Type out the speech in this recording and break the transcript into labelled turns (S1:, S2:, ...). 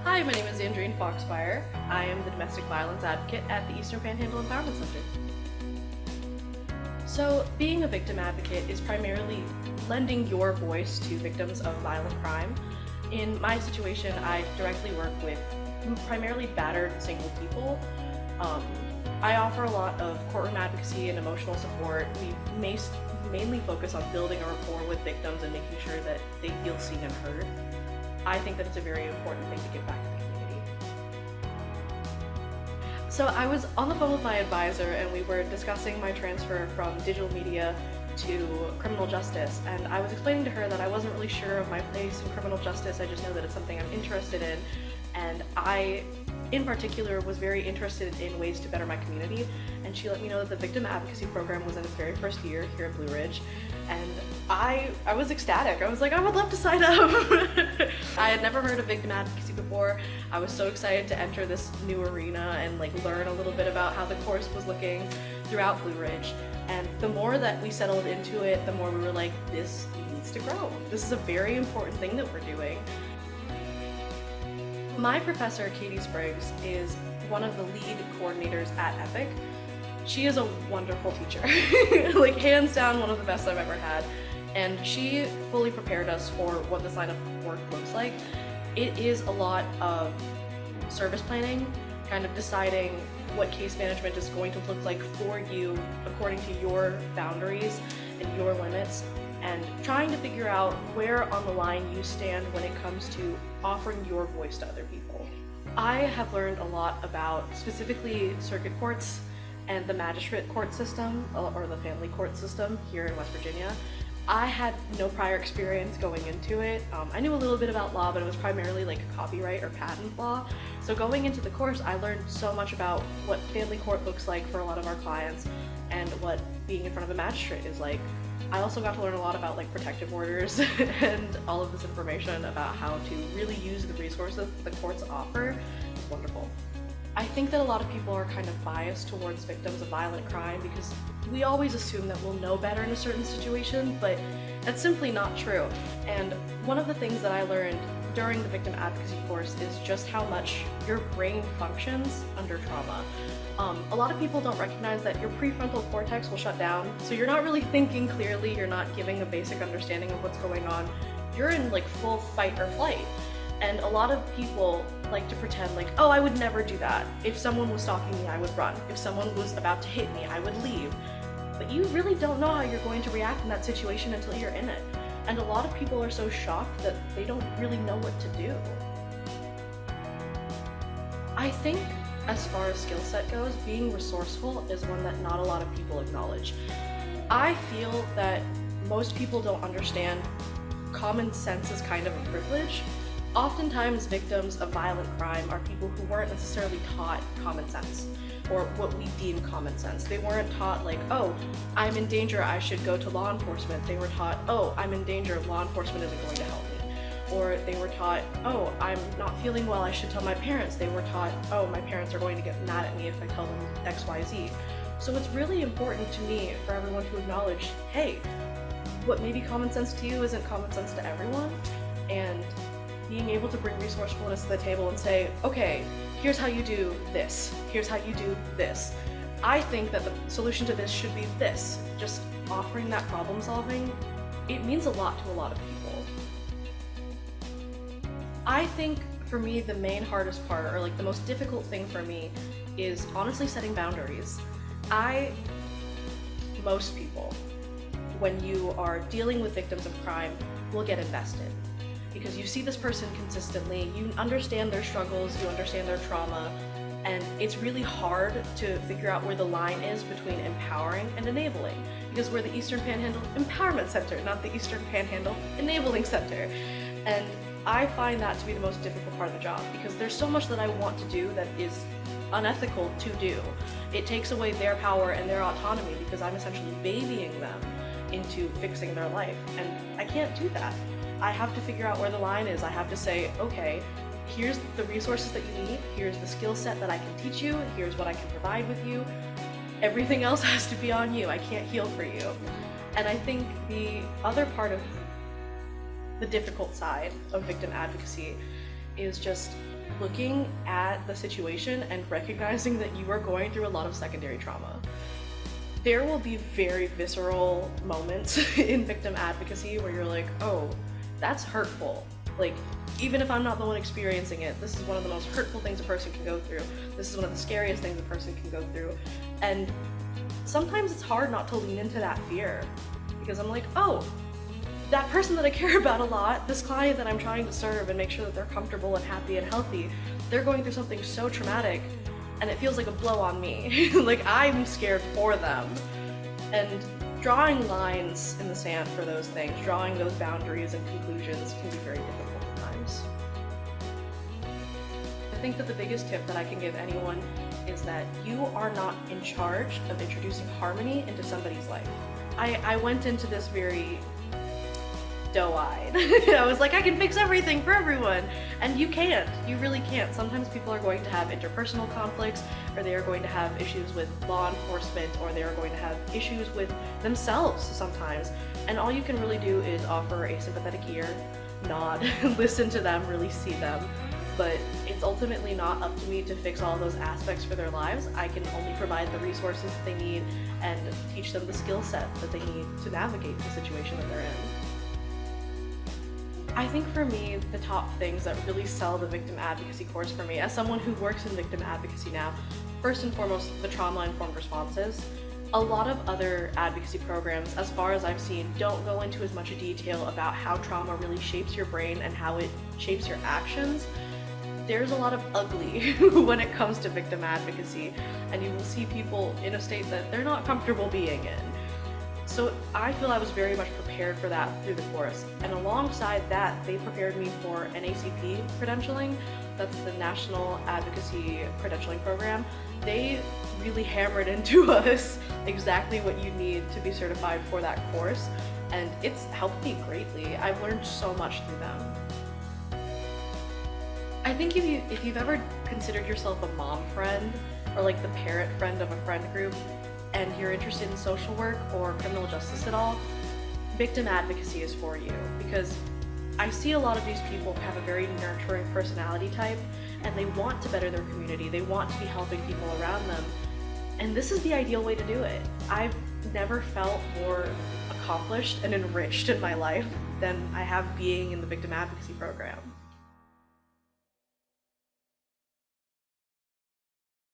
S1: Hi, my name is Xandrine Foxfire. I am the domestic violence advocate at the Eastern Panhandle Empowerment Center. So, being a victim advocate is primarily lending your voice to victims of violent crime. In my situation, I directly work with primarily battered single people. I offer a lot of courtroom advocacy and emotional support. We mainly focus on building a rapport with victims and making sure that they feel seen and heard. I think that it's a very important thing to give back to the community. So I was on the phone with my advisor and we were discussing my transfer from digital media to criminal justice, and I was explaining to her that I wasn't really sure of my place in criminal justice. I just know that it's something I'm interested in, and I in particular was very interested in ways to better my community, and she let me know that the Victim Advocacy program was in its very first year here at Blue Ridge, and I was ecstatic. I was like, I would love to sign up. I had never heard of Victim Advocacy before. I was so excited to enter this new arena and learn a little bit about how the course was looking throughout Blue Ridge. And the more that we settled into it, the more we were like, this needs to grow. This is a very important thing that we're doing. My professor, Katie Spriggs, is one of the lead coordinators at EPIC. She is a wonderful teacher, hands down one of the best I've ever had. And she fully prepared us for what this line of work looks like. It is a lot of service planning, kind of deciding what case management is going to look like for you according to your boundaries and your limits, and trying to figure out where on the line you stand when it comes to offering your voice to other people. I have learned a lot about specifically circuit courts and the magistrate court system, or the family court system here in West Virginia. I had no prior experience going into it. I knew a little bit about law, but it was primarily copyright or patent law. So going into the course, I learned so much about what family court looks like for a lot of our clients and what being in front of a magistrate is like. I also got to learn a lot about protective orders and all of this information about how to really use the resources the courts offer. It's wonderful. I think that a lot of people are kind of biased towards victims of violent crime because we always assume that we'll know better in a certain situation, but that's simply not true. And one of the things that I learned during the victim advocacy course is just how much your brain functions under trauma. A lot of people don't recognize that your prefrontal cortex will shut down, so you're not really thinking clearly, you're not giving a basic understanding of what's going on. You're in full fight or flight. And a lot of people like to pretend oh, I would never do that. If someone was stalking me, I would run. If someone was about to hit me, I would leave. But you really don't know how you're going to react in that situation until you're in it. And a lot of people are so shocked that they don't really know what to do. I think as far as skill set goes, being resourceful is one that not a lot of people acknowledge. I feel that most people don't understand common sense is kind of a privilege. Oftentimes, victims of violent crime are people who weren't necessarily taught common sense, or what we deem common sense. They weren't taught oh, I'm in danger, I should go to law enforcement. They were taught, oh, I'm in danger, law enforcement isn't going to help me. Or they were taught, oh, I'm not feeling well, I should tell my parents. They were taught, oh, my parents are going to get mad at me if I tell them X, Y, Z. So it's really important to me for everyone to acknowledge, hey, what may be common sense to you isn't common sense to everyone, and being able to bring resourcefulness to the table and say, okay, here's how you do this, here's how you do this. I think that the solution to this should be this. Just offering that problem solving, it means a lot to a lot of people. I think for me, the main hardest part, or the most difficult thing for me, is honestly setting boundaries. Most people, when you are dealing with victims of crime, will get invested. Because you see this person consistently, you understand their struggles, you understand their trauma, and it's really hard to figure out where the line is between empowering and enabling. Because we're the Eastern Panhandle Empowerment Center, not the Eastern Panhandle Enabling Center. And I find that to be the most difficult part of the job, because there's so much that I want to do that is unethical to do. It takes away their power and their autonomy because I'm essentially babying them into fixing their life, and I can't do that. I have to figure out where the line is. I have to say, okay, here's the resources that you need, here's the skill set that I can teach you, here's what I can provide with you. Everything else has to be on you. I can't heal for you. And I think the other part of the difficult side of victim advocacy is just looking at the situation and recognizing that you are going through a lot of secondary trauma. There will be very visceral moments in victim advocacy where you're like, oh, that's hurtful. Like, even if I'm not the one experiencing it, this is one of the most hurtful things a person can go through. This is one of the scariest things a person can go through. And sometimes it's hard not to lean into that fear, because I'm like, oh, that person that I care about a lot, this client that I'm trying to serve and make sure that they're comfortable and happy and healthy, they're going through something so traumatic, and it feels like a blow on me. Like, I'm scared for them. And drawing lines in the sand for those things, drawing those boundaries and conclusions can be very difficult at times. I think that the biggest tip that I can give anyone is that you are not in charge of introducing harmony into somebody's life. I went into this very doe-eyed. I was like, I can fix everything for everyone. And you can't. You really can't. Sometimes people are going to have interpersonal conflicts, or they are going to have issues with law enforcement, or they are going to have issues with themselves sometimes. And all you can really do is offer a sympathetic ear, nod, listen to them, really see them. But it's ultimately not up to me to fix all those aspects for their lives. I can only provide the resources that they need and teach them the skill set that they need to navigate the situation that they're in. I think for me, the top things that really sell the victim advocacy course for me, as someone who works in victim advocacy now, first and foremost, the trauma-informed responses. A lot of other advocacy programs, as far as I've seen, don't go into as much detail about how trauma really shapes your brain and how it shapes your actions. There's a lot of ugly when it comes to victim advocacy, and you will see people in a state that they're not comfortable being in. So I feel I was very much prepared for that through the course. And alongside that, they prepared me for NACP credentialing. That's the National Advocacy Credentialing Program. They really hammered into us exactly what you need to be certified for that course. And it's helped me greatly. I've learned so much through them. I think if you've ever considered yourself a mom friend, or like the parent friend of a friend group, and you're interested in social work or criminal justice at all, victim advocacy is for you, because I see a lot of these people have a very nurturing personality type, and they want to better their community, they want to be helping people around them, and this is the ideal way to do it. I've never felt more accomplished and enriched in my life than I have being in the victim advocacy program.